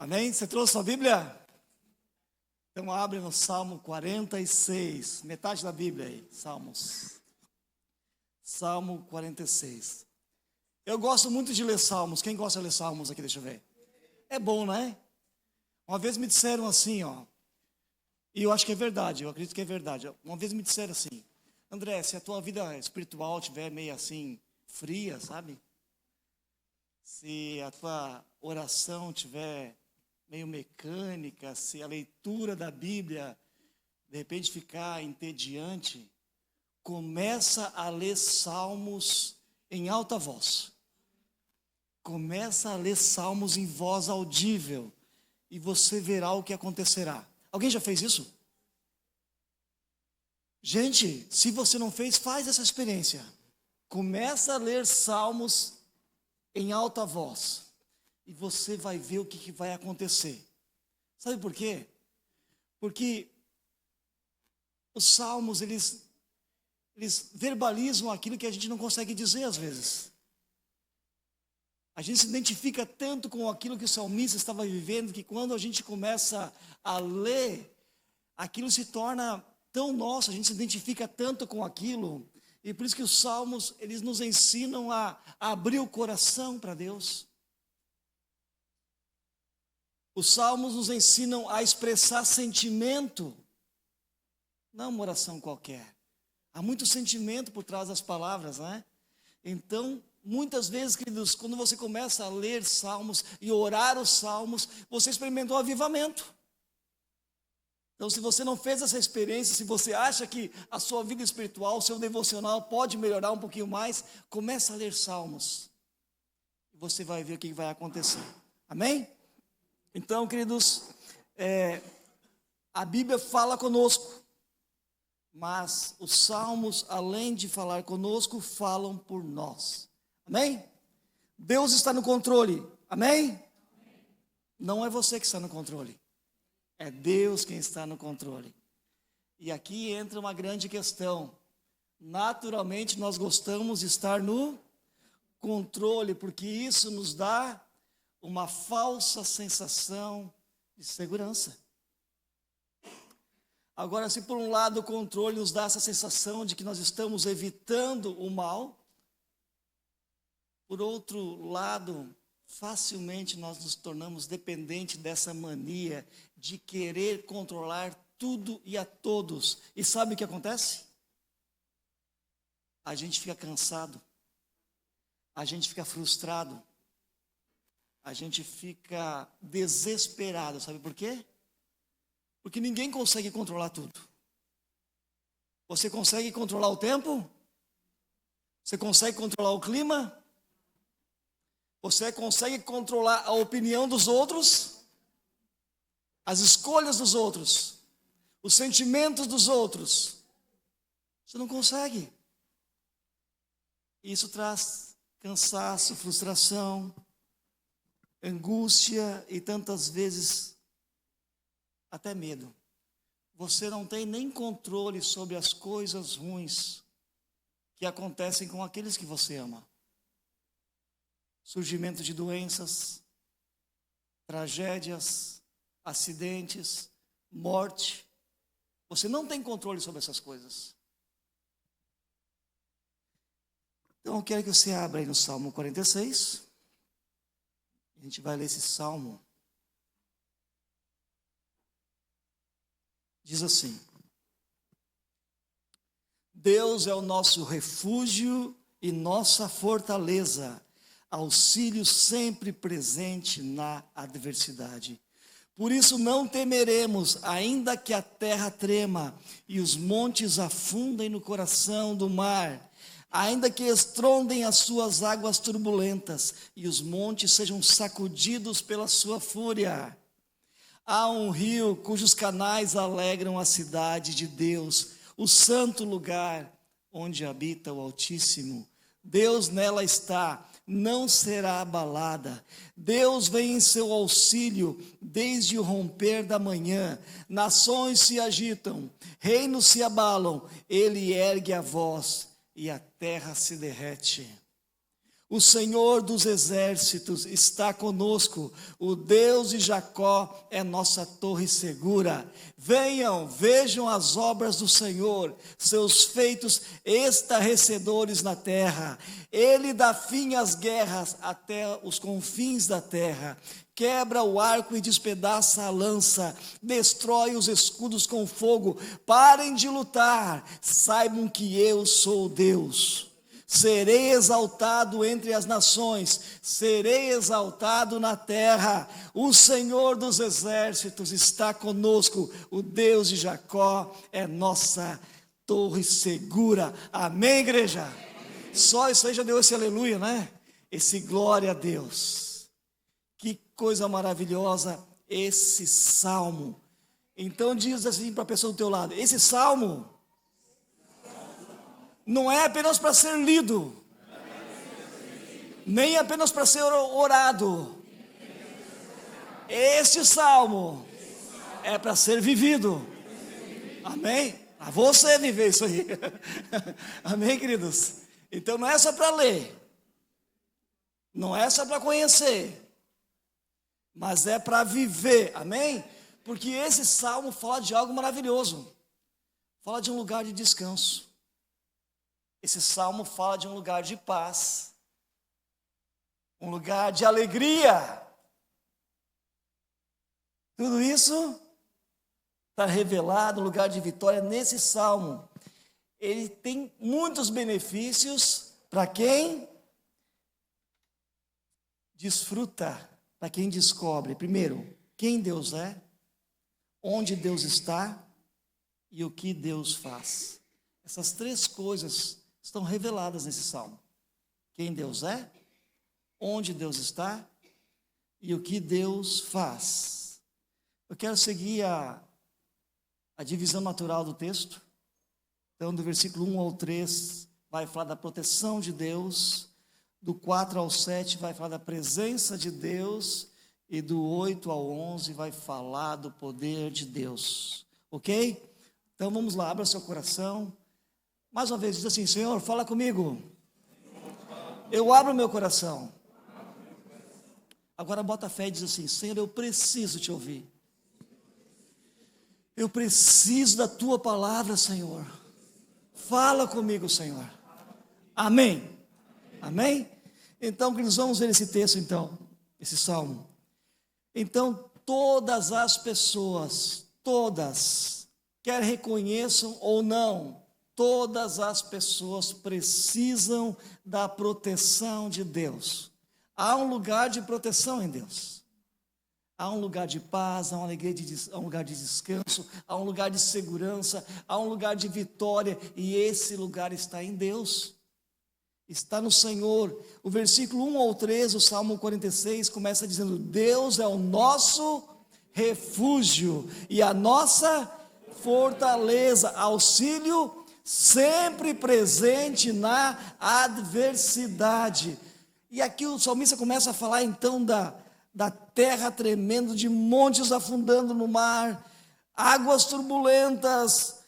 Amém? Você trouxe sua Bíblia? Então abre no Salmo 46, metade da Bíblia aí, Salmos. Salmo 46. Eu gosto muito de ler Salmos. Quem gosta de ler Salmos aqui, deixa eu ver. É bom, né? Uma vez me disseram assim, ó, e eu acho que é verdade, eu acredito que é verdade. Uma vez me disseram assim: André, se a tua vida espiritual estiver meio assim, fria, sabe? Se a tua oração estiver meio mecânica, se a leitura da Bíblia de repente ficar entediante, começa a ler Salmos em alta voz. Começa a ler Salmos em voz audível e você verá o que acontecerá. Alguém já fez isso? Gente, se você não fez, faz essa experiência. Começa a ler Salmos em alta voz e você vai ver o que vai acontecer. Sabe por quê? Porque os Salmos, eles verbalizam aquilo que a gente não consegue dizer às vezes. A gente se identifica tanto com aquilo que o salmista estava vivendo, que quando a gente começa a ler, aquilo se torna tão nosso, a gente se identifica tanto com aquilo. E por isso que os salmos, eles nos ensinam a abrir o coração para Deus. Os salmos nos ensinam a expressar sentimento, não uma oração qualquer. Há muito sentimento por trás das palavras, né? Então, muitas vezes, queridos, quando você começa a ler salmos e orar os salmos, você experimentou avivamento. Então, se você não fez essa experiência, se você acha que a sua vida espiritual, o seu devocional pode melhorar um pouquinho mais, comece a ler salmos. E você vai ver o que vai acontecer. Amém? Então, queridos, a Bíblia fala conosco. Mas os salmos, além de falar conosco, falam por nós. Amém? Deus está no controle. Amém? Não é você que está no controle. É Deus quem está no controle. E aqui entra uma grande questão. Naturalmente nós gostamos de estar no controle, porque isso nos dá uma falsa sensação de segurança. Agora, se por um lado o controle nos dá essa sensação de que nós estamos evitando o mal, por outro lado, facilmente nós nos tornamos dependentes dessa mania de querer controlar tudo e a todos. E sabe o que acontece? A gente fica cansado, a gente fica frustrado, a gente fica desesperado. Sabe por quê? Porque ninguém consegue controlar tudo. Você consegue controlar o tempo? Você consegue controlar o clima? Você consegue controlar a opinião dos outros? As escolhas dos outros? Os sentimentos dos outros? Você não consegue. Isso traz cansaço, frustração, angústia e tantas vezes até medo. Você não tem nem controle sobre as coisas ruins que acontecem com aqueles que você ama. Surgimento de doenças, tragédias, acidentes, morte. Você não tem controle sobre essas coisas. Então eu quero que você abra aí no Salmo 46. A gente vai ler esse salmo. Diz assim: Deus é o nosso refúgio e nossa fortaleza, auxílio sempre presente na adversidade. Por isso não temeremos, ainda que a terra trema e os montes afundem no coração do mar, ainda que estrondem as suas águas turbulentas e os montes sejam sacudidos pela sua fúria. Há um rio cujos canais alegram a cidade de Deus, o santo lugar onde habita o Altíssimo. Deus nela está, não será abalada. Deus vem em seu auxílio desde o romper da manhã. Nações se agitam, reinos se abalam. Ele ergue a voz e a terra se derrete. O Senhor dos exércitos está conosco, o Deus de Jacó é nossa torre segura. Venham, vejam as obras do Senhor, seus feitos estarrecedores na terra. Ele dá fim às guerras até os confins da terra. Quebra o arco e despedaça a lança, destrói os escudos com fogo. Parem de lutar, saibam que eu sou Deus. Serei exaltado entre as nações, serei exaltado na terra. O Senhor dos exércitos está conosco, o Deus de Jacó é nossa torre segura. Amém, igreja? Só isso aí já deu esse aleluia, né? Esse glória a Deus. Que coisa maravilhosa esse salmo. Então diz assim para a pessoa do teu lado: esse salmo não é apenas para ser lido, nem apenas para ser orado. Este salmo é para ser vivido. Amém? A você viver isso aí. Amém, queridos? Então não é só para ler, não é só para conhecer, mas é para viver. Amém? Porque esse salmo fala de algo maravilhoso. Fala de um lugar de descanso. Esse salmo fala de um lugar de paz, um lugar de alegria. Tudo isso está revelado, um lugar de vitória nesse salmo. Ele tem muitos benefícios para quem desfruta, para quem descobre. Primeiro, quem Deus é, onde Deus está e o que Deus faz. Essas três coisas estão reveladas nesse salmo. Quem Deus é, onde Deus está e o que Deus faz. Eu quero seguir a divisão natural do texto. Então, do versículo 1 ao 3, vai falar da proteção de Deus. Do 4 ao 7, vai falar da presença de Deus. E do 8 ao 11, vai falar do poder de Deus. Ok? Então, vamos lá, abra seu coração. Mais uma vez, diz assim: Senhor, fala comigo. Eu abro meu coração. Agora bota a fé e diz assim: Senhor, eu preciso te ouvir. Eu preciso da tua palavra, Senhor. Fala comigo, Senhor. Amém. Amém? Então, queridos, vamos ver esse texto então, esse salmo. Então, todas as pessoas, todas, quer reconheçam ou não, todas as pessoas precisam da proteção de Deus. Há um lugar de proteção em Deus. Há um lugar de paz, há um lugar de descanso, há um lugar de segurança, há um lugar de vitória, e esse lugar está em Deus. Está no Senhor. O versículo 1 ao 3, o Salmo 46, começa dizendo: Deus é o nosso refúgio e a nossa fortaleza, auxílio sempre presente na adversidade. E aqui o salmista começa a falar então da terra tremendo, de montes afundando no mar, águas turbulentas,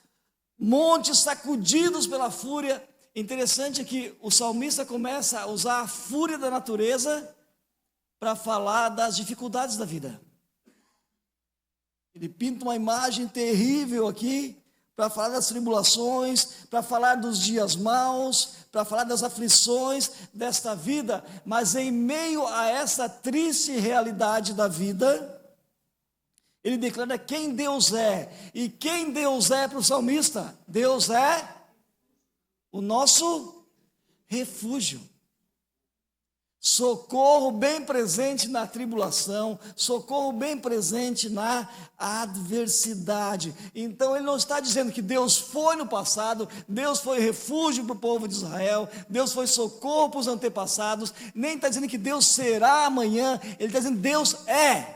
montes sacudidos pela fúria. Interessante que o salmista começa a usar a fúria da natureza para falar das dificuldades da vida. Ele pinta uma imagem terrível aqui, para falar das tribulações, para falar dos dias maus, para falar das aflições desta vida. Mas em meio a essa triste realidade da vida, ele declara quem Deus é. E quem Deus é para o salmista? Deus é o nosso refúgio. Socorro bem presente na tribulação, socorro bem presente na adversidade. Então ele não está dizendo que Deus foi no passado, Deus foi refúgio para o povo de Israel, Deus foi socorro para os antepassados, nem está dizendo que Deus será amanhã, ele está dizendo que Deus é.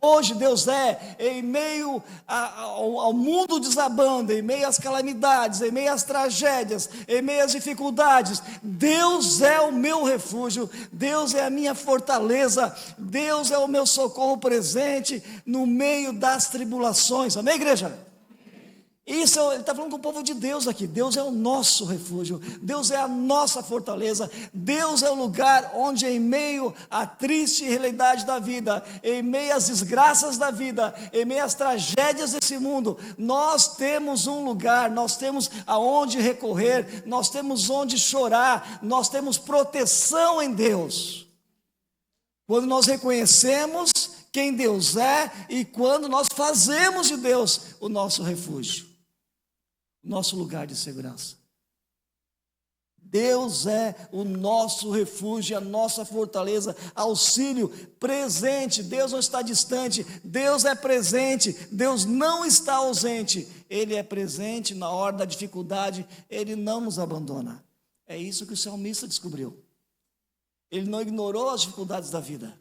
Hoje Deus é, em meio ao mundo desabando, em meio às calamidades, em meio às tragédias, em meio às dificuldades, Deus é o meu refúgio, Deus é a minha fortaleza, Deus é o meu socorro presente no meio das tribulações. Amém, igreja? Isso, ele está falando com o povo de Deus aqui. Deus é o nosso refúgio, Deus é a nossa fortaleza, Deus é o lugar onde, em meio à triste realidade da vida, em meio às desgraças da vida, em meio às tragédias desse mundo, nós temos um lugar, nós temos aonde recorrer, nós temos onde chorar, nós temos proteção em Deus. Quando nós reconhecemos quem Deus é e quando nós fazemos de Deus o nosso refúgio, nosso lugar de segurança. Deus é o nosso refúgio, a nossa fortaleza, auxílio presente. Deus não está distante, Deus é presente, Deus não está ausente, Ele é presente na hora da dificuldade, Ele não nos abandona. É isso que o salmista descobriu. Ele não ignorou as dificuldades da vida.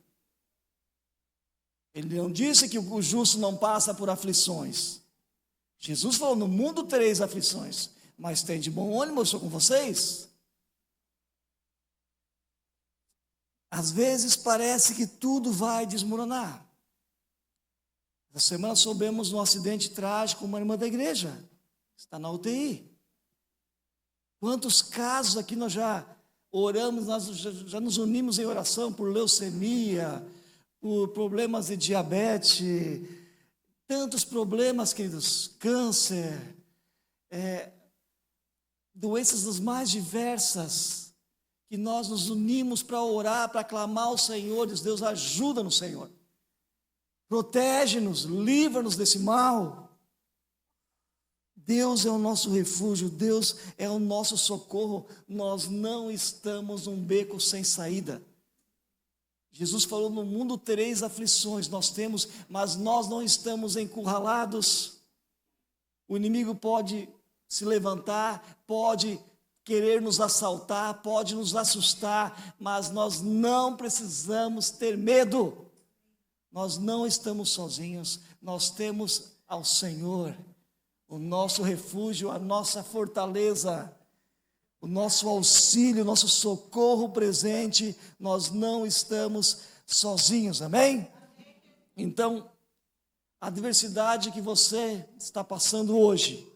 Ele não disse que o justo não passa por aflições. Jesus falou: no mundo tereis aflições, mas tem de bom ânimo, eu sou com vocês. Às vezes parece que tudo vai desmoronar. Essa semana soubemos de um acidente trágico, uma irmã da igreja está na UTI. Quantos casos aqui nós já oramos, nós já nos unimos em oração por leucemia, por problemas de diabetes, tantos problemas, queridos, câncer, doenças das mais diversas, que nós nos unimos para orar, para clamar ao Senhor. Deus ajuda-nos, Senhor, protege-nos, livra-nos desse mal. Deus é o nosso refúgio, Deus é o nosso socorro, nós não estamos num beco sem saída. Jesus falou: no mundo tereis aflições, nós temos, mas nós não estamos encurralados. O inimigo pode se levantar, pode querer nos assaltar, pode nos assustar, mas nós não precisamos ter medo. Nós não estamos sozinhos, nós temos ao Senhor, o nosso refúgio, a nossa fortaleza, o nosso auxílio, o nosso socorro presente. Nós não estamos sozinhos, amém? Então, a adversidade que você está passando hoje,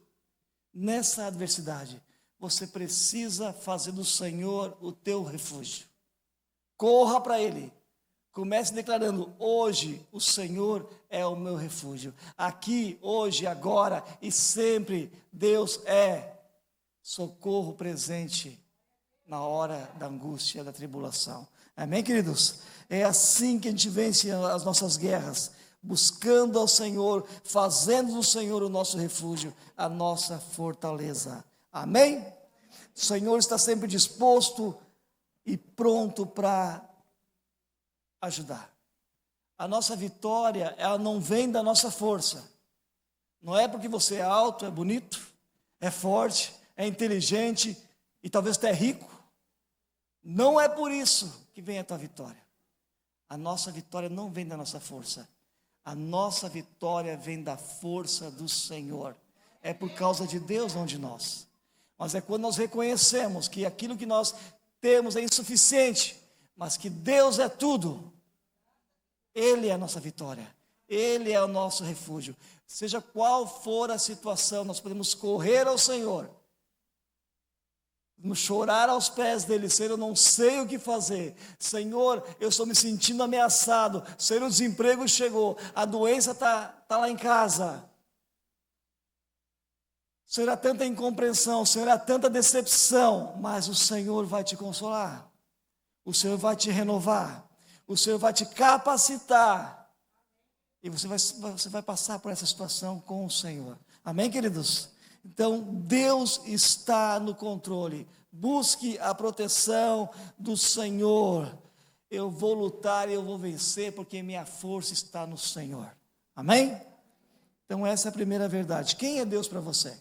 nessa adversidade, você precisa fazer do Senhor o teu refúgio. Corra para Ele. Comece declarando: hoje o Senhor é o meu refúgio. Aqui, hoje, agora e sempre, Deus é socorro presente na hora da angústia, da tribulação. Amém, queridos? É assim que a gente vence as nossas guerras, buscando ao Senhor, fazendo do Senhor o nosso refúgio, a nossa fortaleza. Amém? O Senhor está sempre disposto e pronto para ajudar. A nossa vitória, ela não vem da nossa força. Não é porque você é alto, é bonito, é forte, é inteligente e talvez até rico. Não é por isso que vem a tua vitória. A nossa vitória não vem da nossa força. A nossa vitória vem da força do Senhor. É por causa de Deus, não de nós. Mas é quando nós reconhecemos que aquilo que nós temos é insuficiente, mas que Deus é tudo. Ele é a nossa vitória. Ele é o nosso refúgio. Seja qual for a situação, nós podemos correr ao Senhor, nos chorar aos pés dele. Senhor, eu não sei o que fazer. Senhor, eu estou me sentindo ameaçado. Senhor, o desemprego chegou, a doença está lá em casa. Senhor, há tanta incompreensão, Senhor, há tanta decepção, mas o Senhor vai te consolar. O Senhor vai te renovar. O Senhor vai te capacitar. E você vai passar por essa situação com o Senhor. Amém, queridos? Então, Deus está no controle. Busque a proteção do Senhor. Eu vou lutar e eu vou vencer, porque minha força está no Senhor. Amém? Então, essa é a primeira verdade. Quem é Deus para você?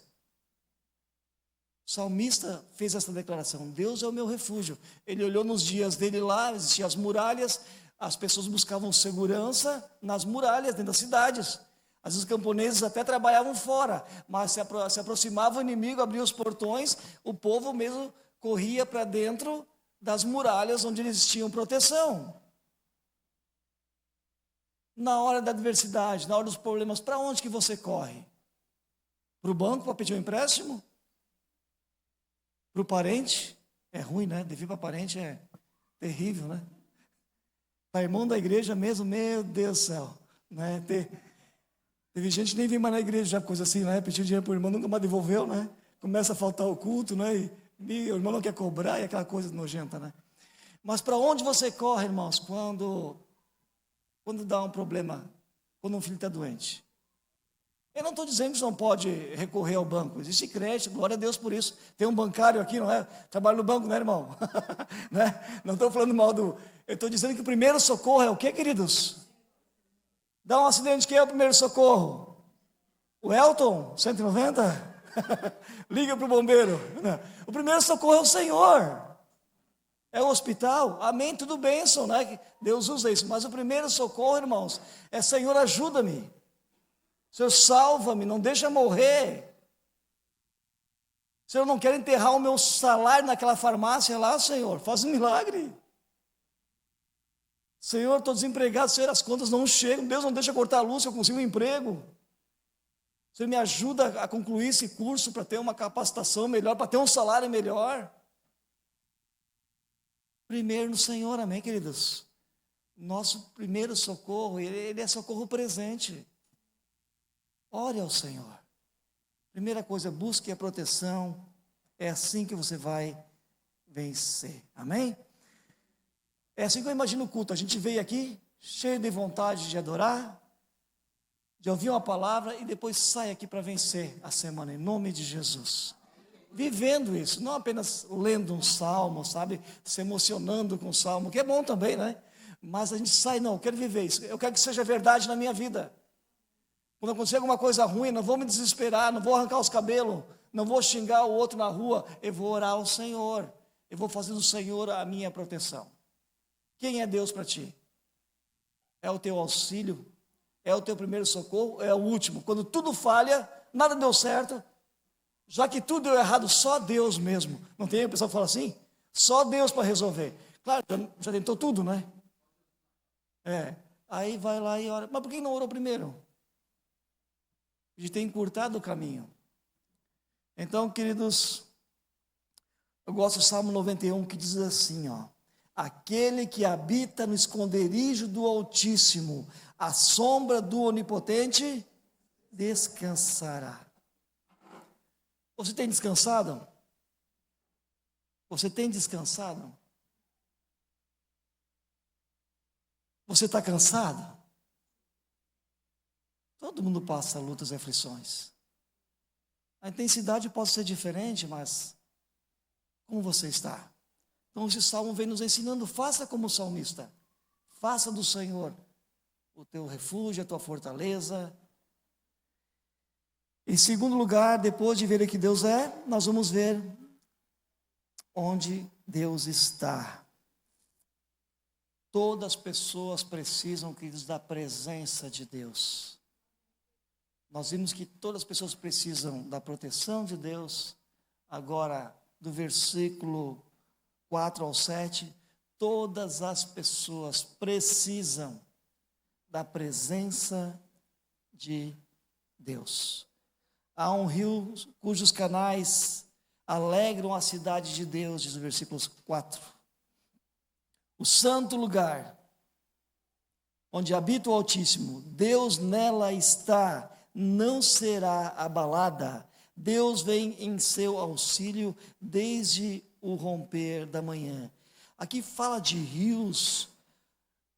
O salmista fez essa declaração: Deus é o meu refúgio. Ele olhou nos dias dele lá, existiam as muralhas, as pessoas buscavam segurança nas muralhas, dentro das cidades. Às vezes os camponeses até trabalhavam fora, mas se aproximava o inimigo, abria os portões, o povo mesmo corria para dentro das muralhas onde eles tinham proteção. Na hora da adversidade, na hora dos problemas, para onde que você corre? Para o banco, para pedir um empréstimo? Para o parente? É ruim, né? Dever para parente é terrível, né? Para irmão da igreja mesmo, meu Deus do céu. Né? Teve gente que nem vem mais na igreja, já coisa assim, né? Pediu dinheiro para o irmão, nunca mais devolveu, né? Começa a faltar o culto, né? E o irmão não quer cobrar, e aquela coisa nojenta, né? Mas para onde você corre, irmãos, quando dá um problema, quando um filho está doente? Eu não estou dizendo que você não pode recorrer ao banco. Existe crédito, glória a Deus por isso. Tem um bancário aqui, não é? Trabalha no banco, né, irmão? Né? Não estou falando mal do... Eu estou dizendo que o primeiro socorro é o quê, queridos? Dá um acidente, quem é o primeiro socorro? O Elton, 190? Liga para o bombeiro. Não. O primeiro socorro é o Senhor. É o hospital. Amém, tudo bênção, né? Deus usa isso. Mas o primeiro socorro, irmãos, é Senhor, ajuda-me. Senhor, salva-me, não deixa morrer. Senhor, eu não quero enterrar o meu salário naquela farmácia lá, Senhor, faz um milagre. Senhor, estou desempregado, Senhor, as contas não chegam, Deus não deixa cortar a luz, eu consigo um emprego. Senhor, me ajuda a concluir esse curso para ter uma capacitação melhor, para ter um salário melhor. Primeiro no Senhor, amém, queridos? Nosso primeiro socorro, ele é socorro presente. Ore ao Senhor. Primeira coisa, busque a proteção. É assim que você vai vencer. Amém? É assim que eu imagino o culto. A gente veio aqui cheio de vontade de adorar, de ouvir uma palavra e depois sai aqui para vencer a semana, em nome de Jesus. Vivendo isso, não apenas lendo um salmo, sabe? Se emocionando com o salmo, que é bom também, né? Mas a gente sai, não, eu quero viver isso. Eu quero que seja verdade na minha vida. Quando acontecer alguma coisa ruim, não vou me desesperar, não vou arrancar os cabelos, não vou xingar o outro na rua, eu vou orar ao Senhor, eu vou fazer do Senhor a minha proteção. Quem é Deus para ti? É o teu auxílio? É o teu primeiro socorro? É o último? Quando tudo falha, nada deu certo, já que tudo deu errado, só Deus mesmo. Não tem o pessoal que fala assim? Só Deus para resolver. Claro, já tentou tudo, né? Aí vai lá e ora. Mas por que não orou primeiro? De ter encurtado o caminho. Então, queridos, eu gosto do Salmo 91 que diz assim, ó: aquele que habita no esconderijo do Altíssimo, à sombra do Onipotente, descansará. Você tem descansado? Você tem descansado? Você está cansado? Todo mundo passa lutas e aflições. A intensidade pode ser diferente, mas como você está? Então esse salmo vem nos ensinando, faça como o salmista. Faça do Senhor o teu refúgio, a tua fortaleza. Em segundo lugar, depois de ver que Deus é, nós vamos ver onde Deus está. Todas as pessoas precisam, queridos, da presença de Deus. Nós vimos que todas as pessoas precisam da proteção de Deus. Agora, do versículo 4 ao 7, todas as pessoas precisam da presença de Deus. Há um rio cujos canais alegram a cidade de Deus, diz o versículo 4. O santo lugar, onde habita o Altíssimo, Deus nela está, não será abalada. Deus vem em seu auxílio desde o romper da manhã. Aqui fala de rios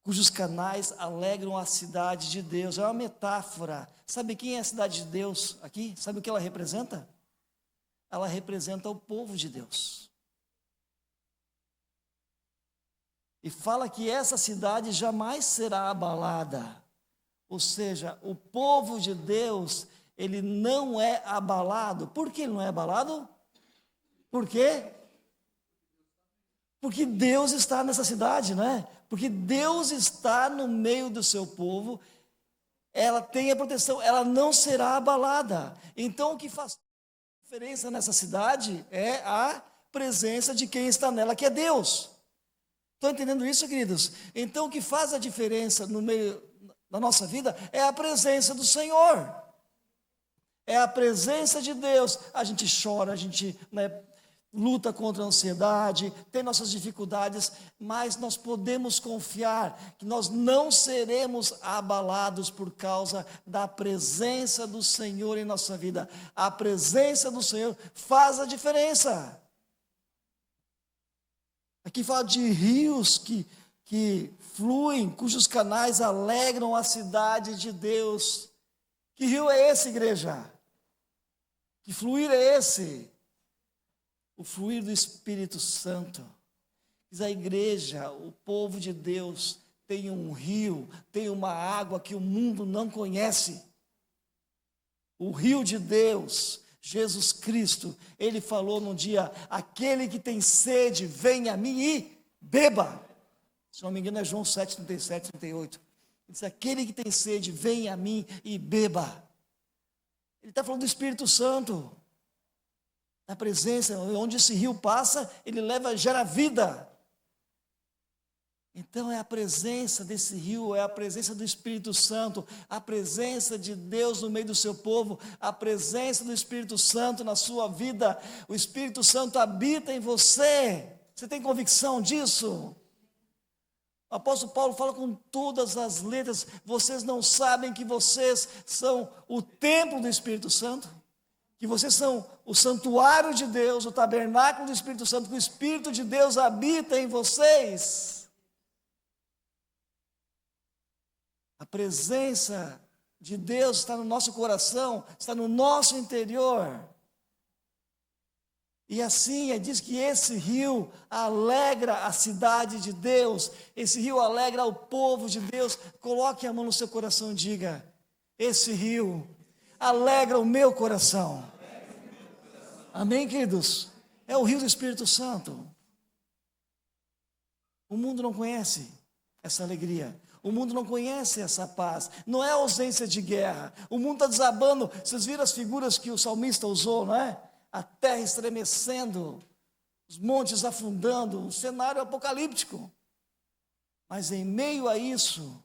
cujos canais alegram a cidade de Deus. É uma metáfora. Sabe quem é a cidade de Deus aqui? Sabe o que ela representa? Ela representa o povo de Deus. E fala que essa cidade jamais será abalada. Ou seja, o povo de Deus, ele não é abalado. Por que ele não é abalado? Por quê? Porque Deus está nessa cidade, né? Porque Deus está no meio do seu povo, ela tem a proteção, ela não será abalada. Então, o que faz diferença nessa cidade é a presença de quem está nela, que é Deus. Estão entendendo isso, queridos? Então, o que faz a diferença no meio da nossa vida é a presença do Senhor. É a presença de Deus. A gente chora, a gente, luta contra a ansiedade, tem nossas dificuldades, mas nós podemos confiar que nós não seremos abalados por causa da presença do Senhor em nossa vida. A presença do Senhor faz a diferença. Aqui fala de rios que fluem, cujos canais alegram a cidade de Deus. Que rio é esse, igreja? Que fluir é esse? O fluir do Espírito Santo. Diz a igreja, o povo de Deus tem um rio, tem uma água que o mundo não conhece. O rio de Deus, Jesus Cristo, ele falou num dia: aquele que tem sede, venha a mim e beba. Se não me engano é João 7, 37, 38. Ele diz: aquele que tem sede, venha a mim e beba. Ele está falando do Espírito Santo. A presença, onde esse rio passa, ele gera vida. Então é a presença desse rio, é a presença do Espírito Santo, a presença de Deus no meio do seu povo, a presença do Espírito Santo na sua vida. O Espírito Santo habita em você. Você tem convicção disso? O apóstolo Paulo fala com todas as letras: vocês não sabem que vocês são o templo do Espírito Santo? Que vocês são o santuário de Deus, o tabernáculo do Espírito Santo, que o Espírito de Deus habita em vocês. A presença de Deus está no nosso coração, está no nosso interior. E assim, diz que esse rio alegra a cidade de Deus, esse rio alegra o povo de Deus. Coloque a mão no seu coração e diga: esse rio alegra o meu coração. Amém, queridos? É o rio do Espírito Santo. O mundo não conhece essa alegria. O mundo não conhece essa paz. Não é ausência de guerra. O mundo está desabando. Vocês viram as figuras que o salmista usou, não é? A terra estremecendo, os montes afundando, um cenário apocalíptico. Mas em meio a isso,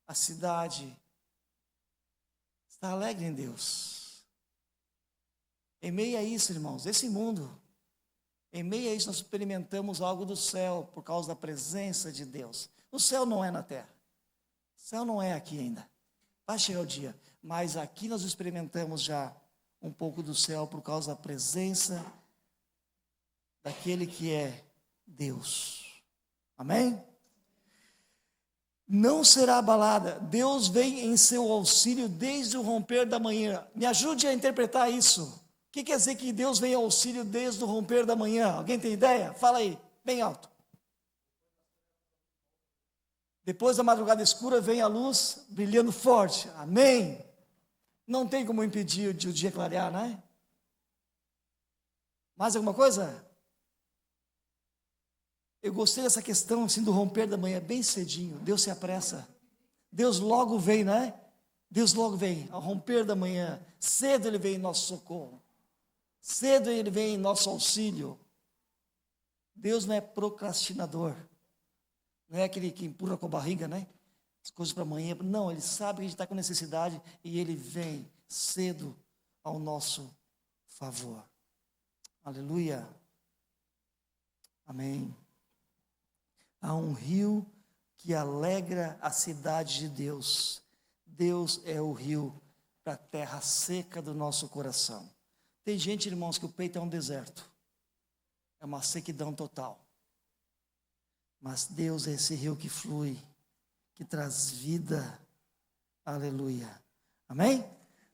a cidade está alegre em Deus. Em meio a isso, irmãos, esse mundo, em meio a isso nós experimentamos algo do céu, por causa da presença de Deus. O céu não é na terra, o céu não é aqui ainda, vai chegar o dia, mas aqui nós experimentamos já um pouco do céu, por causa da presença daquele que é Deus. Amém? Não será abalada. Deus vem em seu auxílio desde o romper da manhã. Me ajude a interpretar isso. O que quer dizer que Deus vem em auxílio desde o romper da manhã? Alguém tem ideia? Fala aí, bem alto. Depois da madrugada escura vem a luz brilhando forte. Amém? Não tem como impedir o dia clarear, não é? Mais alguma coisa? Eu gostei dessa questão assim do romper da manhã, bem cedinho. Deus se apressa. Deus logo vem, não é? Deus logo vem, ao romper da manhã. Cedo Ele vem em nosso socorro. Cedo Ele vem em nosso auxílio. Deus não é procrastinador. Não é aquele que empurra com a barriga, né? As coisas para amanhã. Não, Ele sabe que a gente está com necessidade e Ele vem cedo ao nosso favor. Aleluia. Amém. Há um rio que alegra a cidade de Deus. Deus é o rio para a terra seca do nosso coração. Tem gente, irmãos, que o peito é um deserto. É uma sequidão total. Mas Deus é esse rio que flui, que traz vida. Aleluia. Amém?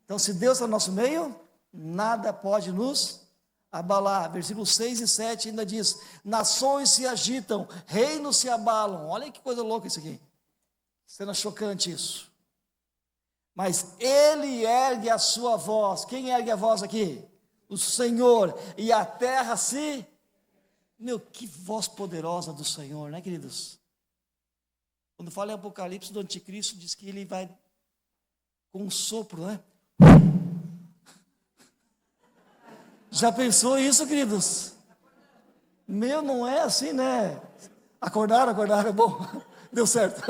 Então, se Deus está no nosso meio, nada pode nos abalar. Versículos 6 e 7 ainda diz: nações se agitam, reinos se abalam. Olha que coisa louca isso aqui. Cena chocante isso. Mas Ele ergue a sua voz. Quem ergue a voz aqui? O Senhor. E a terra se... Meu, que voz poderosa do Senhor, né, queridos? Quando fala em Apocalipse do anticristo, diz que ele vai com um sopro, né? Já pensou isso, queridos? Meu, não é assim, né? Acordaram, é bom. Deu certo.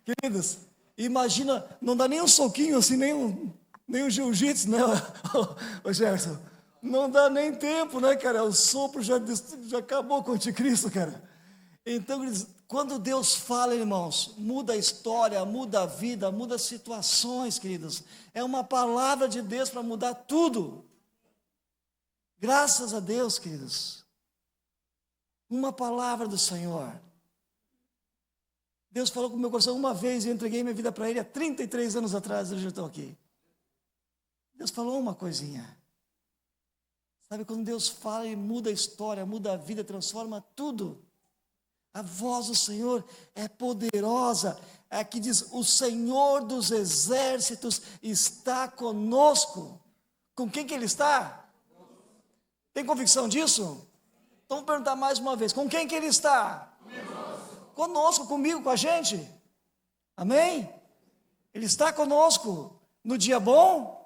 Queridos, imagina, não dá nem um soquinho assim, nem Nem o jiu-jitsu, né, ô Gerson? Não dá nem tempo, né, cara? O sopro já acabou com o anticristo, cara. Então, quando Deus fala, irmãos, muda a história, muda a vida, muda as situações, queridos. É uma palavra de Deus para mudar tudo. Graças a Deus, queridos. Uma palavra do Senhor. Deus falou com o meu coração uma vez e eu entreguei minha vida para Ele há 33 anos atrás, eu já estou aqui. Deus falou uma coisinha. Sabe, quando Deus fala, Ele muda a história, muda a vida, transforma tudo. A voz do Senhor é poderosa. Aqui diz, o Senhor dos exércitos está conosco. Com quem que Ele está? Tem convicção disso? Então vou perguntar mais uma vez, com quem que Ele está? Conosco, comigo, com a gente. Amém? Ele está conosco no dia bom.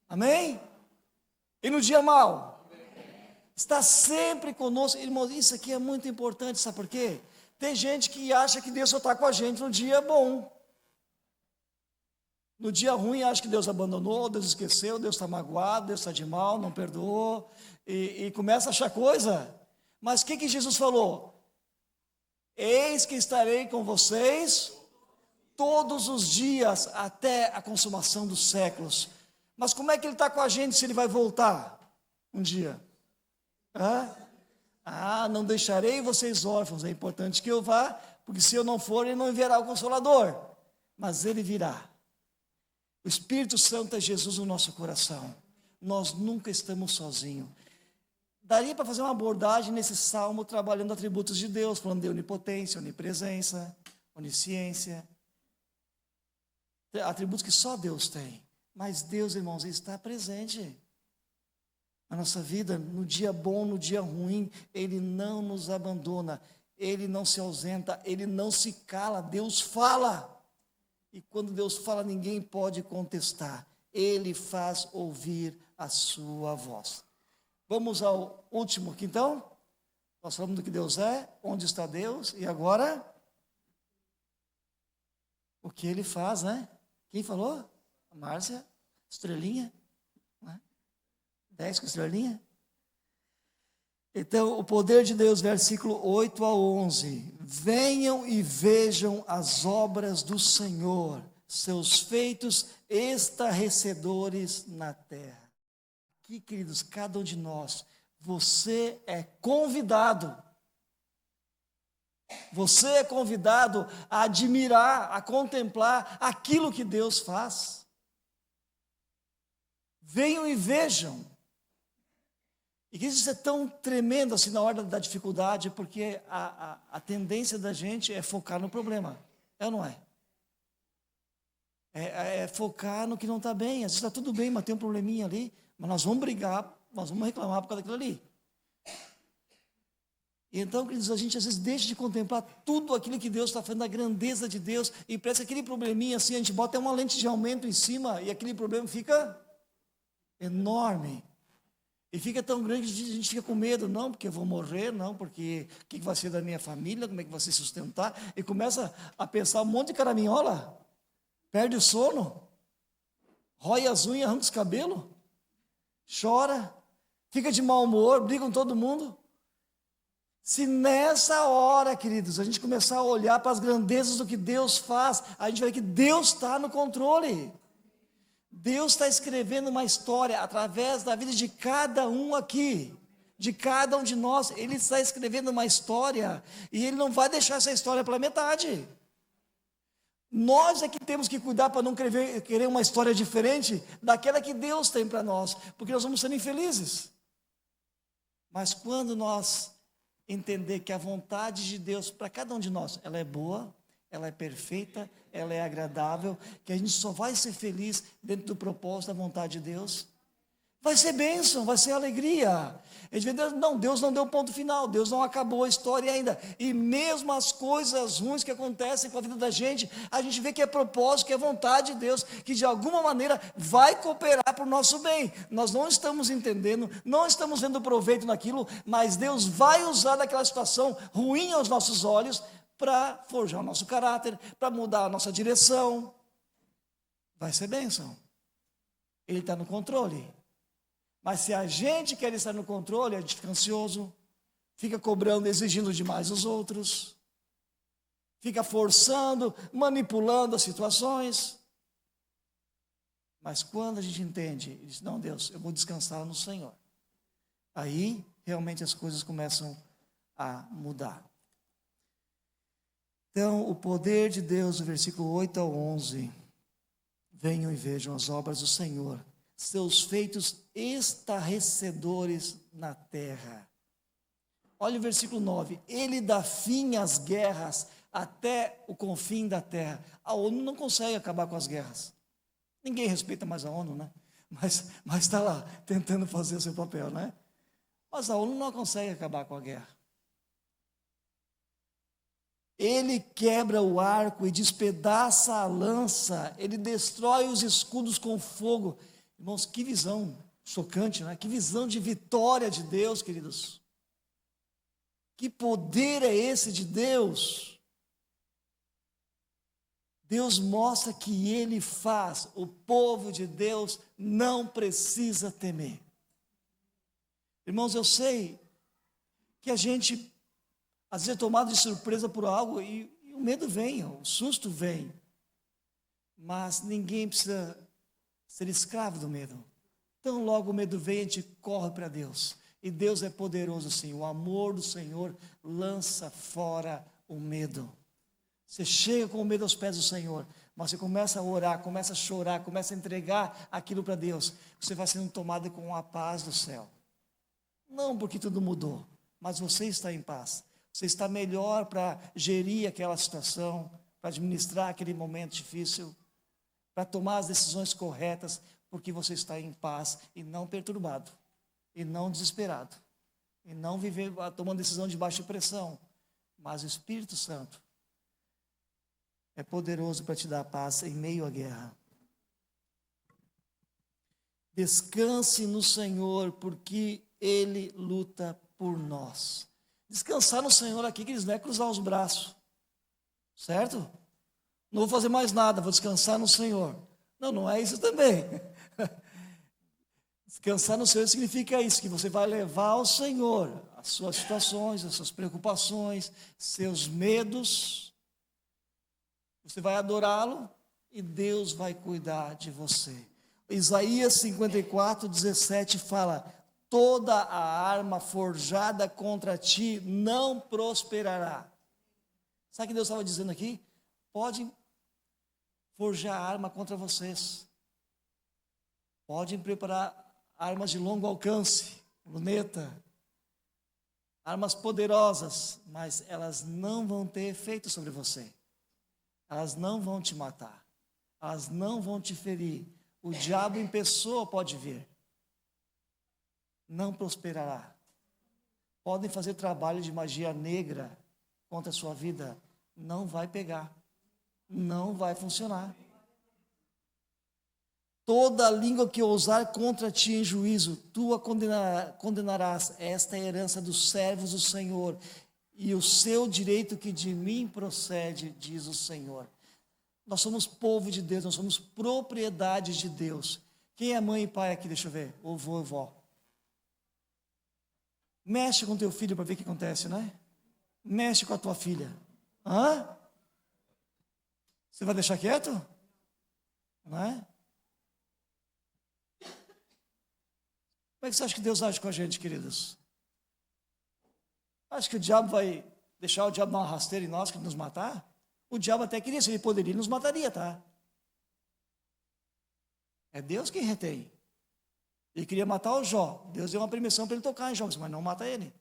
Amém? E no dia mau. Está sempre conosco. Irmãos, isso aqui é muito importante, sabe por quê? Tem gente que acha que Deus só está com a gente no dia bom. No dia ruim acha que Deus abandonou, Deus esqueceu, Deus está magoado, Deus está de mal, não perdoou. E começa a achar coisa. Mas o que Jesus falou? Eis que estarei com vocês todos os dias até a consumação dos séculos. Mas como é que Ele está com a gente se Ele vai voltar um dia? Não deixarei vocês órfãos. É importante que eu vá, porque se eu não for, Ele não enviará o Consolador. Mas Ele virá. O Espírito Santo é Jesus no nosso coração. Nós nunca estamos sozinhos. Daria para fazer uma abordagem nesse salmo, trabalhando atributos de Deus, falando de onipotência, onipresença, onisciência. Atributos que só Deus tem. Mas Deus, irmãos, Ele está presente na nossa vida, no dia bom, no dia ruim. Ele não nos abandona, Ele não se ausenta, Ele não se cala. Deus fala. E quando Deus fala, ninguém pode contestar. Ele faz ouvir a sua voz. Vamos ao último aqui então. Nós falamos do que Deus é, onde está Deus, e agora o que Ele faz, né? Quem falou? A Márcia, estrelinha, né? 10 com estrelinha. Então, o poder de Deus, versículo 8 a 11. Venham e vejam as obras do Senhor, seus feitos estarrecedores na terra. Aqui, queridos, cada um de nós, você é convidado. Você é convidado a admirar, a contemplar aquilo que Deus faz. Venham e vejam. E que isso é tão tremendo assim na hora da dificuldade, porque a tendência da gente é focar no problema. É ou não é? É focar no que não está bem. Às vezes está tudo bem, mas tem um probleminha ali. Mas nós vamos brigar, nós vamos reclamar por causa daquilo ali. E então, queridos, a gente às vezes deixa de contemplar tudo aquilo que Deus está fazendo, a grandeza de Deus, e parece aquele probleminha assim, a gente bota uma lente de aumento em cima, e aquele problema fica enorme. E fica tão grande que a gente fica com medo, não, porque eu vou morrer, não, porque o que vai ser da minha família, como é que vai se sustentar, e começa a pensar um monte de caraminhola, perde o sono, rói as unhas, arranca os cabelos, chora, fica de mau humor, briga com todo mundo. Se nessa hora, queridos, a gente começar a olhar para as grandezas do que Deus faz, a gente vai ver que Deus está no controle. Deus está escrevendo uma história através da vida de cada um aqui, de cada um de nós. Ele está escrevendo uma história e Ele não vai deixar essa história pela metade. Nós é que temos que cuidar para não querer uma história diferente daquela que Deus tem para nós, porque nós vamos ser infelizes. Mas quando nós entender que a vontade de Deus para cada um de nós, ela é boa, ela é perfeita, ela é agradável, que a gente só vai ser feliz dentro do propósito da vontade de Deus, vai ser bênção, vai ser alegria. A gente vê, Deus não deu ponto final, Deus não acabou a história ainda, e mesmo as coisas ruins que acontecem com a vida da gente, a gente vê que é propósito, que é vontade de Deus, que de alguma maneira vai cooperar para o nosso bem. Nós não estamos entendendo, não estamos vendo proveito naquilo, mas Deus vai usar daquela situação ruim aos nossos olhos, para forjar o nosso caráter, para mudar a nossa direção. Vai ser bênção. Ele está no controle. Mas se a gente quer estar no controle, a gente fica ansioso, fica cobrando, exigindo demais dos outros, fica forçando, manipulando as situações. Mas quando a gente entende, diz, não, Deus, eu vou descansar no Senhor. Aí, realmente as coisas começam a mudar. Então, o poder de Deus, no versículo 8 ao 11, venham e vejam as obras do Senhor, seus feitos estarrecedores na terra. Olha o versículo 9, ele dá fim às guerras até o confim da terra. A ONU não consegue acabar com as guerras. Ninguém respeita mais a ONU, né? Mas está lá, tentando fazer o seu papel, né? Mas a ONU não consegue acabar com a guerra. Ele quebra o arco e despedaça a lança, ele destrói os escudos com fogo. Irmãos, que visão chocante, né? Que visão de vitória de Deus, queridos. Que poder é esse de Deus? Deus mostra que Ele faz, o povo de Deus não precisa temer. Irmãos, eu sei que a gente, às vezes, é tomado de surpresa por algo e o medo vem, o susto vem. Mas ninguém precisa ser escravo do medo. Então, logo o medo vem, a gente corre para Deus. E Deus é poderoso, sim. O amor do Senhor lança fora o medo. Você chega com o medo aos pés do Senhor, mas você começa a orar, começa a chorar, começa a entregar aquilo para Deus. Você vai sendo tomado com a paz do céu. Não porque tudo mudou, mas você está em paz. Você está melhor para gerir aquela situação, para administrar aquele momento difícil, para tomar as decisões corretas, porque você está em paz e não perturbado, e não desesperado, e não viver tomando decisão de baixa pressão. Mas o Espírito Santo é poderoso para te dar paz em meio à guerra. Descanse no Senhor, porque Ele luta por nós. Descansar no Senhor aqui, que eles não é cruzar os braços, certo? Não vou fazer mais nada, vou descansar no Senhor. Não, não é isso também. Descansar no Senhor significa isso, que você vai levar ao Senhor as suas situações, as suas preocupações, seus medos. Você vai adorá-lo e Deus vai cuidar de você. Isaías 54, 17 fala: toda a arma forjada contra ti não prosperará. Sabe o que Deus estava dizendo aqui? Podem forjar arma contra vocês. Podem preparar armas de longo alcance, luneta, armas poderosas, mas elas não vão ter efeito sobre você. Elas não vão te matar. Elas não vão te ferir. O diabo em pessoa pode vir. Não prosperará. Podem fazer trabalho de magia negra contra a sua vida. Não vai pegar. Não vai funcionar. Toda língua que ousar contra ti em juízo, tu a condenarás. Esta é a herança dos servos do Senhor, e o seu direito que de mim procede, diz o Senhor. Nós somos povo de Deus, nós somos propriedade de Deus. Quem é mãe e pai aqui? Deixa eu ver. Ou vô, vó. Mexe com teu filho para ver o que acontece, né? Mexe com a tua filha. Hã? Você vai deixar quieto? Não é? Como é que você acha que Deus age com a gente, queridos? Acho que o diabo vai deixar o diabo dar uma rasteira em nós, que nos matar? O diabo até queria, se ele poderia, ele nos mataria, tá? É Deus quem retém. Ele queria matar o Jó. Deus deu uma permissão para ele tocar em Jó, mas não mata ele.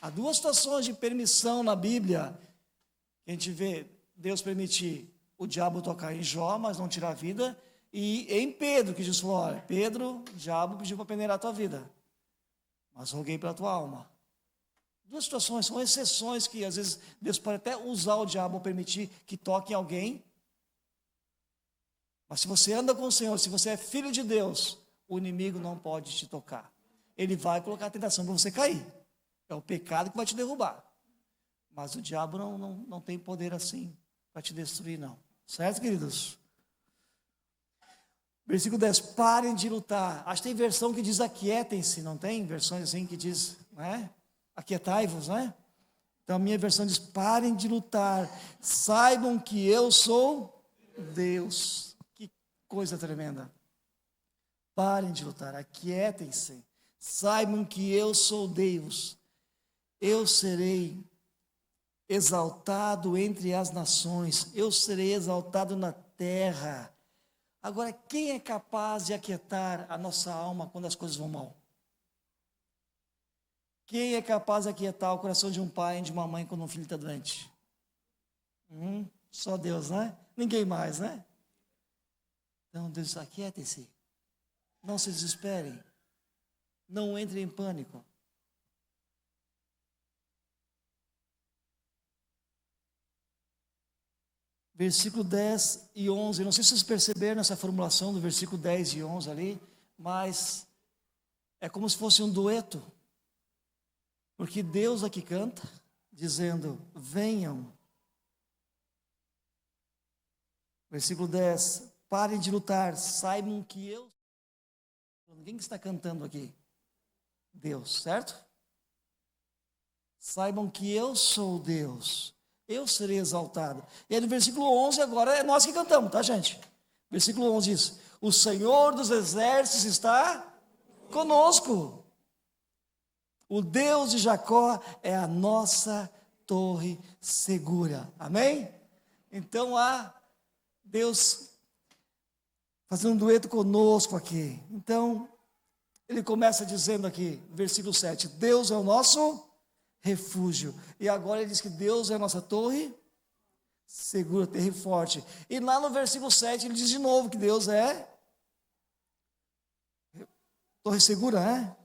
Há duas situações de permissão na Bíblia. A gente vê Deus permitir o diabo tocar em Jó, mas não tirar a vida. E em Pedro, que Jesus falou: olha, Pedro, o diabo pediu para peneirar a tua vida, mas roguei pela tua alma. Duas situações, são exceções que às vezes Deus pode até usar o diabo ou permitir que toque em alguém. Mas se você anda com o Senhor, se você é filho de Deus, o inimigo não pode te tocar. Ele vai colocar a tentação para você cair. É o pecado que vai te derrubar. Mas o diabo não tem poder assim para te destruir, não. Certo, queridos? Versículo 10, parem de lutar. Acho que tem versão que diz aquietem-se, não tem? Versões assim que diz, né? Aquietai-vos, né? Então a minha versão diz, parem de lutar. Saibam que eu sou Deus. Que coisa tremenda. Parem de lutar, aquietem-se. Saibam que eu sou Deus. Eu serei exaltado entre as nações. Eu serei exaltado na terra. Agora, quem é capaz de aquietar a nossa alma quando as coisas vão mal? Quem é capaz de aquietar o coração de um pai e de uma mãe quando um filho está doente? Só Deus, né? Ninguém mais, né? Então, Deus diz, aquietem-se. Não se desesperem. Não entrem em pânico. Versículo 10 e 11, não sei se vocês perceberam essa formulação do versículo 10 e 11 ali, mas é como se fosse um dueto, porque Deus aqui canta, dizendo, venham. Versículo 10, parem de lutar, saibam que eu... Quem que está cantando aqui? Deus, certo? Saibam que eu sou Deus. Eu serei exaltado. E aí no versículo 11 agora é nós que cantamos, tá, gente? Versículo 11 diz, o Senhor dos exércitos está conosco. O Deus de Jacó é a nossa torre segura. Amém? Então há Deus fazendo um dueto conosco aqui. Então, ele começa dizendo aqui, versículo 7, Deus é o nosso refúgio. E agora ele diz que Deus é a nossa torre segura, torre forte. E lá no versículo 7 ele diz de novo que Deus é torre segura, né?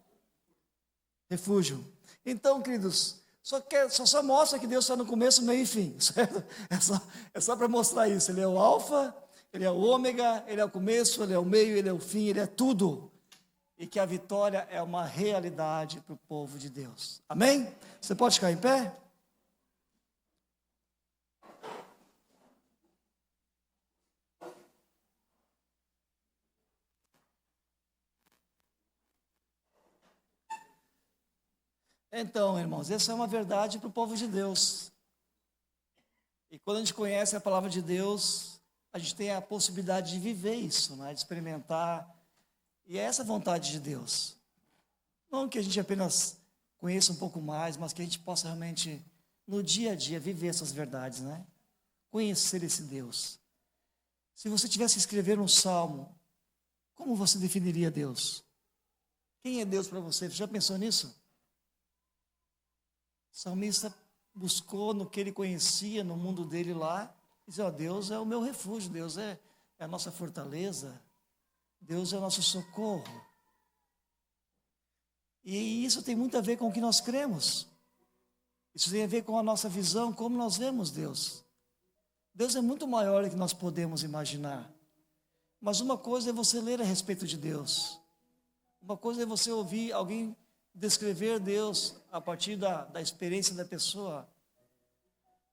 Refúgio. Então, queridos, só mostra que Deus está no começo, meio e fim, certo? É só para mostrar isso. Ele é o alfa, ele é o ômega, ele é o começo, ele é o meio, ele é o fim, ele é tudo. E que a vitória é uma realidade para o povo de Deus. Amém? Você pode ficar em pé? Então, irmãos, essa é uma verdade para o povo de Deus. E quando a gente conhece a palavra de Deus, a gente tem a possibilidade de viver isso, né? De experimentar. E é essa a vontade de Deus. Não que a gente apenas conheça um pouco mais, mas que a gente possa realmente, no dia a dia, viver essas verdades, né? Conhecer esse Deus. Se você tivesse que escrever um salmo, como você definiria Deus? Quem é Deus para você? Você já pensou nisso? O salmista buscou no que ele conhecia, no mundo dele lá, e disse, ó, Deus é o meu refúgio, Deus é a nossa fortaleza, Deus é o nosso socorro. E isso tem muito a ver com o que nós cremos. Isso tem a ver com a nossa visão, como nós vemos Deus. Deus é muito maior do que nós podemos imaginar. Mas uma coisa é você ler a respeito de Deus. Uma coisa é você ouvir alguém descrever Deus a partir da experiência da pessoa.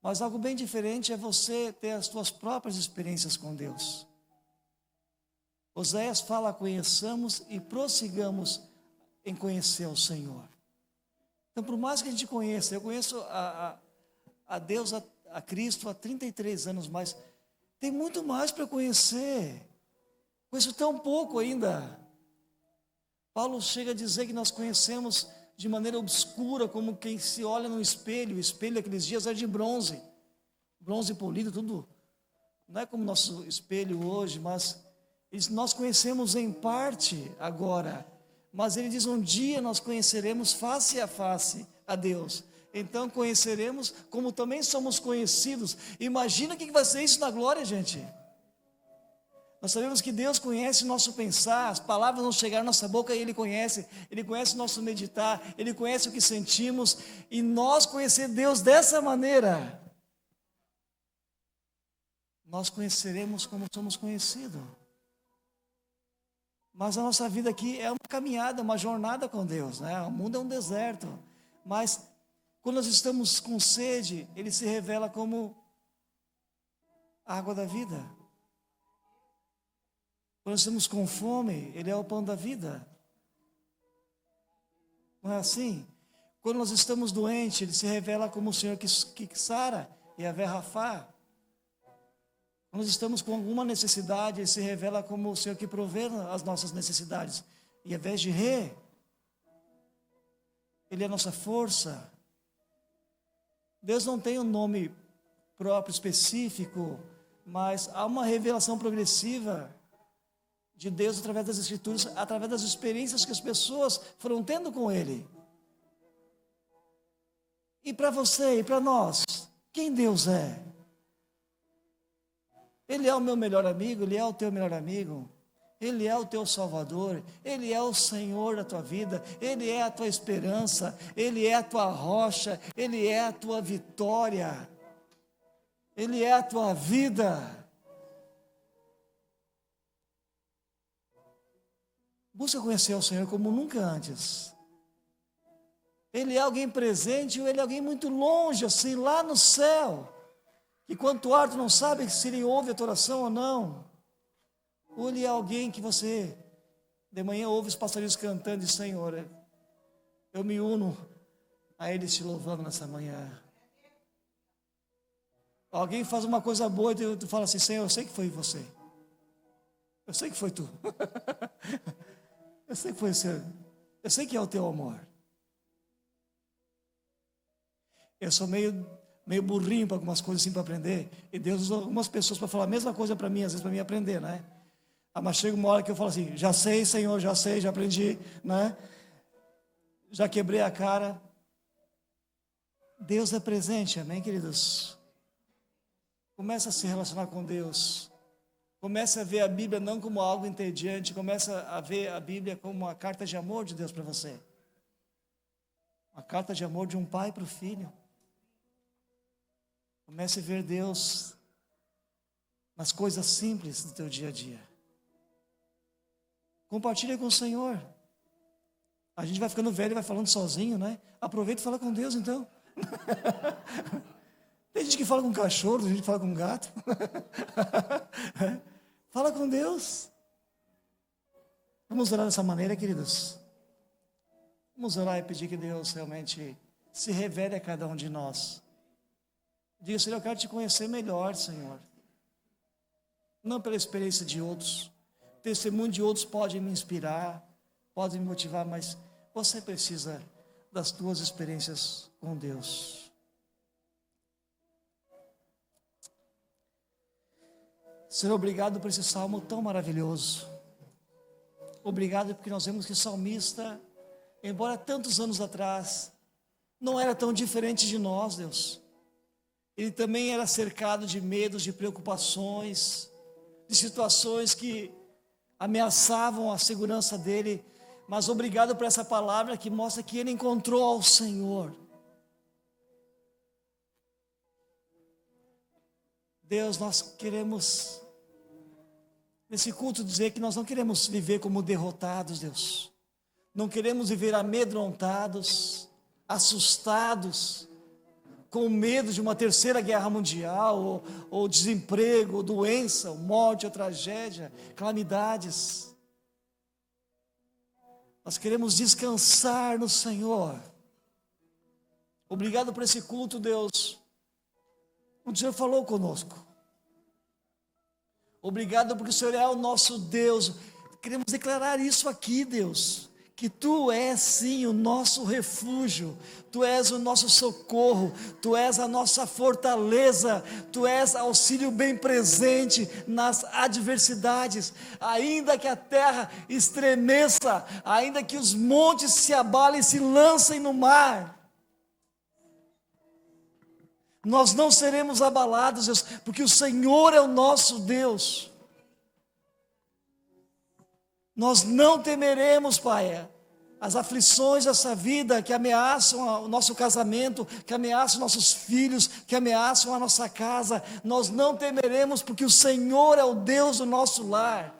Mas algo bem diferente é você ter as suas próprias experiências com Deus. Oséias fala, conheçamos e prossigamos em conhecer o Senhor. Então, por mais que a gente conheça, eu conheço a Deus, a Cristo há 33 anos, mas tem muito mais para conhecer. Conheço tão pouco ainda. Paulo chega a dizer que nós conhecemos de maneira obscura, como quem se olha no espelho. O espelho daqueles dias era de bronze polido, tudo. Não é como nosso espelho hoje, mas nós conhecemos em parte agora. Mas ele diz, um dia nós conheceremos face a face a Deus. Então conheceremos como também somos conhecidos. Imagina o que vai ser isso na glória, gente. Nós sabemos que Deus conhece o nosso pensar, as palavras vão chegar à nossa boca e Ele conhece o nosso meditar, Ele conhece o que sentimos, e nós conhecer Deus dessa maneira, nós conheceremos como somos conhecidos. Mas a nossa vida aqui é uma caminhada, uma jornada com Deus, né? O mundo é um deserto, mas quando nós estamos com sede, Ele se revela como a água da vida. Quando nós estamos com fome, Ele é o pão da vida. Não é assim? Quando nós estamos doentes, Ele se revela como o Senhor que sara, Yahvé Rafá. Quando nós estamos com alguma necessidade, Ele se revela como o Senhor que provê as nossas necessidades. Yahvé Jireh. Ele é a nossa força. Deus não tem um nome próprio, específico, mas há uma revelação progressiva de Deus através das Escrituras, através das experiências que as pessoas foram tendo com Ele. E para você e para nós, quem Deus é? Ele é o meu melhor amigo, Ele é o teu melhor amigo, Ele é o teu Salvador, Ele é o Senhor da tua vida, Ele é a tua esperança, Ele é a tua rocha, Ele é a tua vitória, Ele é a tua vida. Busca conhecer o Senhor como nunca antes. Ele é alguém presente ou Ele é alguém muito longe, assim, lá no céu. E quando tu ora, tu não sabe se Ele ouve a tua oração ou não. Ou Ele é alguém que você, de manhã, ouve os passarinhos cantando e diz: Senhor, eu me uno a Ele te louvando nessa manhã. Alguém faz uma coisa boa e tu fala assim: Senhor, eu sei que foi você. Eu sei que foi tu. Eu sei que foi o Senhor. Eu sei que é o teu amor. Eu sou meio burrinho para algumas coisas assim para aprender. E Deus usa algumas pessoas para falar a mesma coisa para mim, às vezes para mim aprender, né? Mas chega uma hora que eu falo assim: já sei, Senhor, já sei, já aprendi, né? Já quebrei a cara. Deus é presente, amém, queridos? Começa a se relacionar com Deus. Começa a ver a Bíblia não como algo entediante. Começa a ver a Bíblia como uma carta de amor de Deus para você. Uma carta de amor de um pai para o filho. Comece a ver Deus nas coisas simples do teu dia a dia. Compartilha com o Senhor. A gente vai ficando velho e vai falando sozinho, né? Aproveita e fala com Deus, então. Tem gente que fala com cachorro, tem gente que fala com gato. Fala com Deus. Vamos orar dessa maneira, queridos. Vamos orar e pedir que Deus realmente se revele a cada um de nós. Diga: Senhor, eu quero te conhecer melhor, Senhor. Não pela experiência de outros. O testemunho de outros pode me inspirar, pode me motivar, mas você precisa das tuas experiências com Deus. Senhor, obrigado por esse salmo tão maravilhoso. Obrigado porque nós vemos que o salmista, embora tantos anos atrás, não era tão diferente de nós, Deus. Ele também era cercado de medos, de preocupações, de situações que ameaçavam a segurança dele. Mas obrigado por essa palavra que mostra que ele encontrou ao Senhor. Deus, nós queremos, nesse culto, dizer que nós não queremos viver como derrotados, Deus. Não queremos viver amedrontados, assustados, com medo de uma terceira guerra mundial, ou desemprego, ou doença, ou morte, ou tragédia, calamidades. Nós queremos descansar no Senhor. Obrigado por esse culto, Deus. O Senhor falou conosco. Obrigado porque o Senhor é o nosso Deus. Queremos declarar isso aqui, Deus, que Tu és sim o nosso refúgio, Tu és o nosso socorro, Tu és a nossa fortaleza, Tu és auxílio bem presente nas adversidades. Ainda que a terra estremeça, ainda que os montes se abalem e se lancem no mar, nós não seremos abalados, Deus, porque o Senhor é o nosso Deus. Nós não temeremos, Pai, as aflições dessa vida que ameaçam o nosso casamento, que ameaçam nossos filhos, que ameaçam a nossa casa. Nós não temeremos, porque o Senhor é o Deus do nosso lar.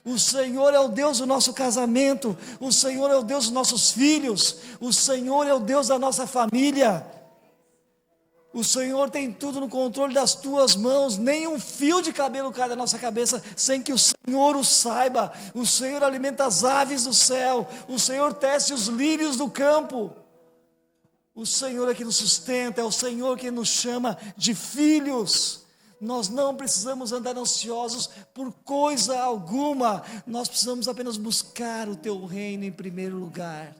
O Senhor é o Deus do nosso casamento. O Senhor é o Deus dos nossos filhos. O Senhor é o Deus da nossa família. O Senhor tem tudo no controle das tuas mãos, nem um fio de cabelo cai da nossa cabeça sem que o Senhor o saiba. O Senhor alimenta as aves do céu, o Senhor tece os lírios do campo. O Senhor é que nos sustenta, é o Senhor que nos chama de filhos. Nós não precisamos andar ansiosos por coisa alguma, nós precisamos apenas buscar o Teu reino em primeiro lugar.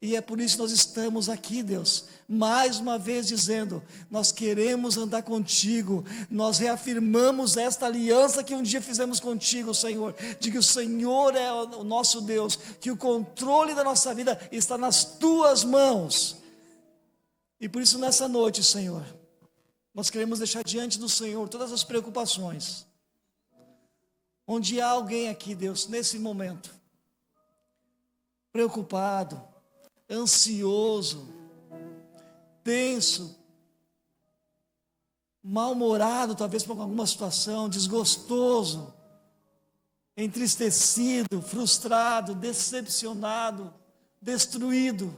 E é por isso que nós estamos aqui, Deus, mais uma vez dizendo, nós queremos andar contigo, nós reafirmamos esta aliança que um dia fizemos contigo, Senhor, de que o Senhor é o nosso Deus, que o controle da nossa vida está nas tuas mãos. E por isso nessa noite, Senhor, nós queremos deixar diante do Senhor todas as preocupações. Onde há alguém aqui, Deus, nesse momento, preocupado, ansioso, tenso, mal-humorado talvez por alguma situação, desgostoso, entristecido, frustrado, decepcionado, destruído.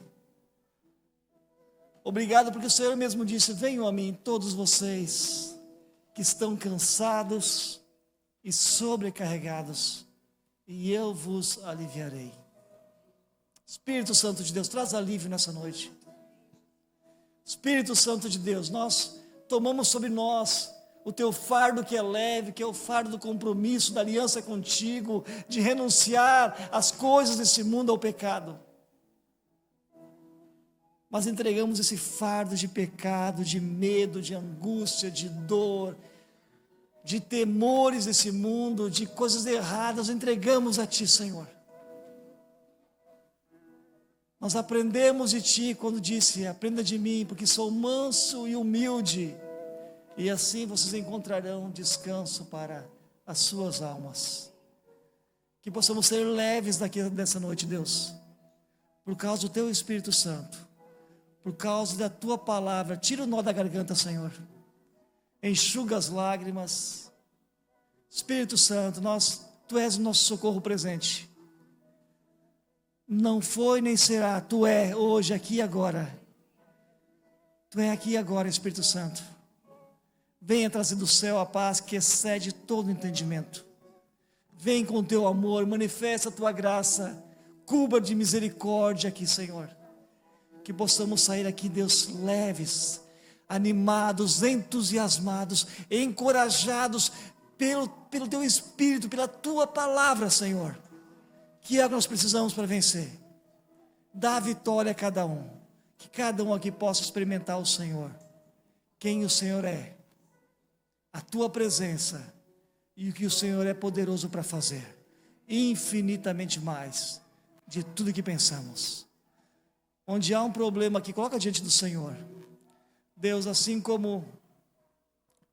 Obrigado porque o Senhor mesmo disse, venham a mim todos vocês que estão cansados e sobrecarregados, e eu vos aliviarei. Espírito Santo de Deus, traz alívio nessa noite. Espírito Santo de Deus, nós tomamos sobre nós o Teu fardo que é leve, que é o fardo do compromisso, da aliança contigo, de renunciar às coisas desse mundo, ao pecado. Mas entregamos esse fardo de pecado, de medo, de angústia, de dor, de temores desse mundo, de coisas erradas, entregamos a Ti, Senhor. Nós aprendemos de Ti quando disse, aprenda de mim, porque sou manso e humilde, e assim vocês encontrarão descanso para as suas almas. Que possamos ser leves dessa noite, Deus, por causa do Teu Espírito Santo, por causa da Tua palavra. Tira o nó da garganta, Senhor, enxuga as lágrimas. Espírito Santo, Tu és o nosso socorro presente. Não foi nem será, Tu é hoje, aqui e agora. Tu é aqui e agora, Espírito Santo. Venha trazer do céu a paz que excede todo entendimento. Vem com o Teu amor, manifesta a Tua graça, cubra de misericórdia aqui, Senhor. Que possamos sair aqui, Deus, leves, animados, entusiasmados, encorajados pelo Teu Espírito, pela Tua palavra, Senhor. Que é o que nós precisamos para vencer. Dá a vitória a cada um. Que cada um aqui possa experimentar o Senhor. Quem o Senhor é. A Tua presença. E o que o Senhor é poderoso para fazer. Infinitamente mais de tudo que pensamos. Onde há um problema aqui, coloca diante do Senhor. Deus, assim como o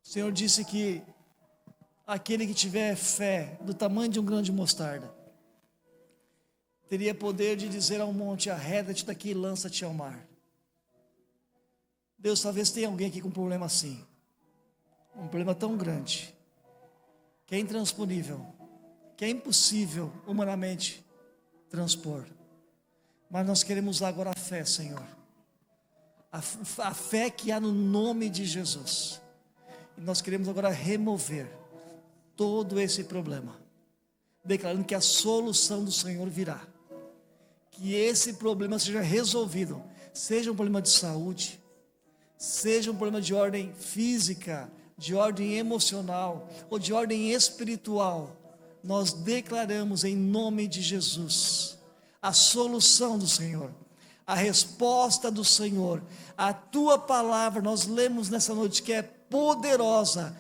Senhor disse que aquele que tiver fé do tamanho de um grão de mostarda, teria poder de dizer ao monte, arreda-te daqui e lança-te ao mar. Deus, talvez tenha alguém aqui com um problema assim, um problema tão grande, que é intransponível, que é impossível humanamente transpor. Mas nós queremos usar agora a fé, Senhor, a fé que há no nome de Jesus, e nós queremos agora remover todo esse problema, declarando que a solução do Senhor virá. Que esse problema seja resolvido, seja um problema de saúde, seja um problema de ordem física, de ordem emocional, ou de ordem espiritual, nós declaramos em nome de Jesus, a solução do Senhor, a resposta do Senhor, a Tua palavra, nós lemos nessa noite que é poderosa,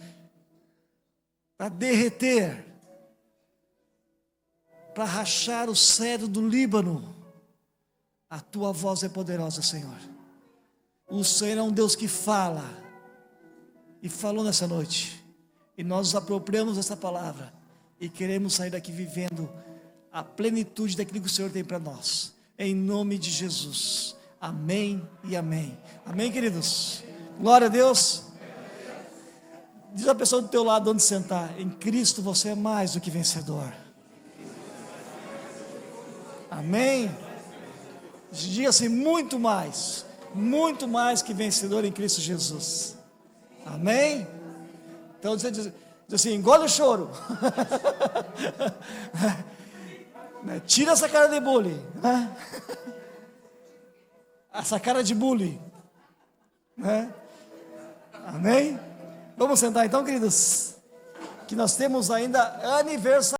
para derreter, para rachar o cedro do Líbano. A Tua voz é poderosa, Senhor. O Senhor é um Deus que fala, e falou nessa noite, e nós nos apropriamos dessa palavra, e queremos sair daqui vivendo a plenitude daquilo que o Senhor tem para nós, em nome de Jesus, amém e amém, amém, queridos, glória a Deus. Diz a pessoa do teu lado onde sentar, em Cristo você é mais do que vencedor, amém. Diga assim, muito mais, muito mais que vencedor em Cristo Jesus. Amém? Então você diz assim, engole o choro. Tira essa cara de bully, né? Essa cara de bully, né? Amém? Vamos sentar então, queridos, que nós temos ainda aniversário.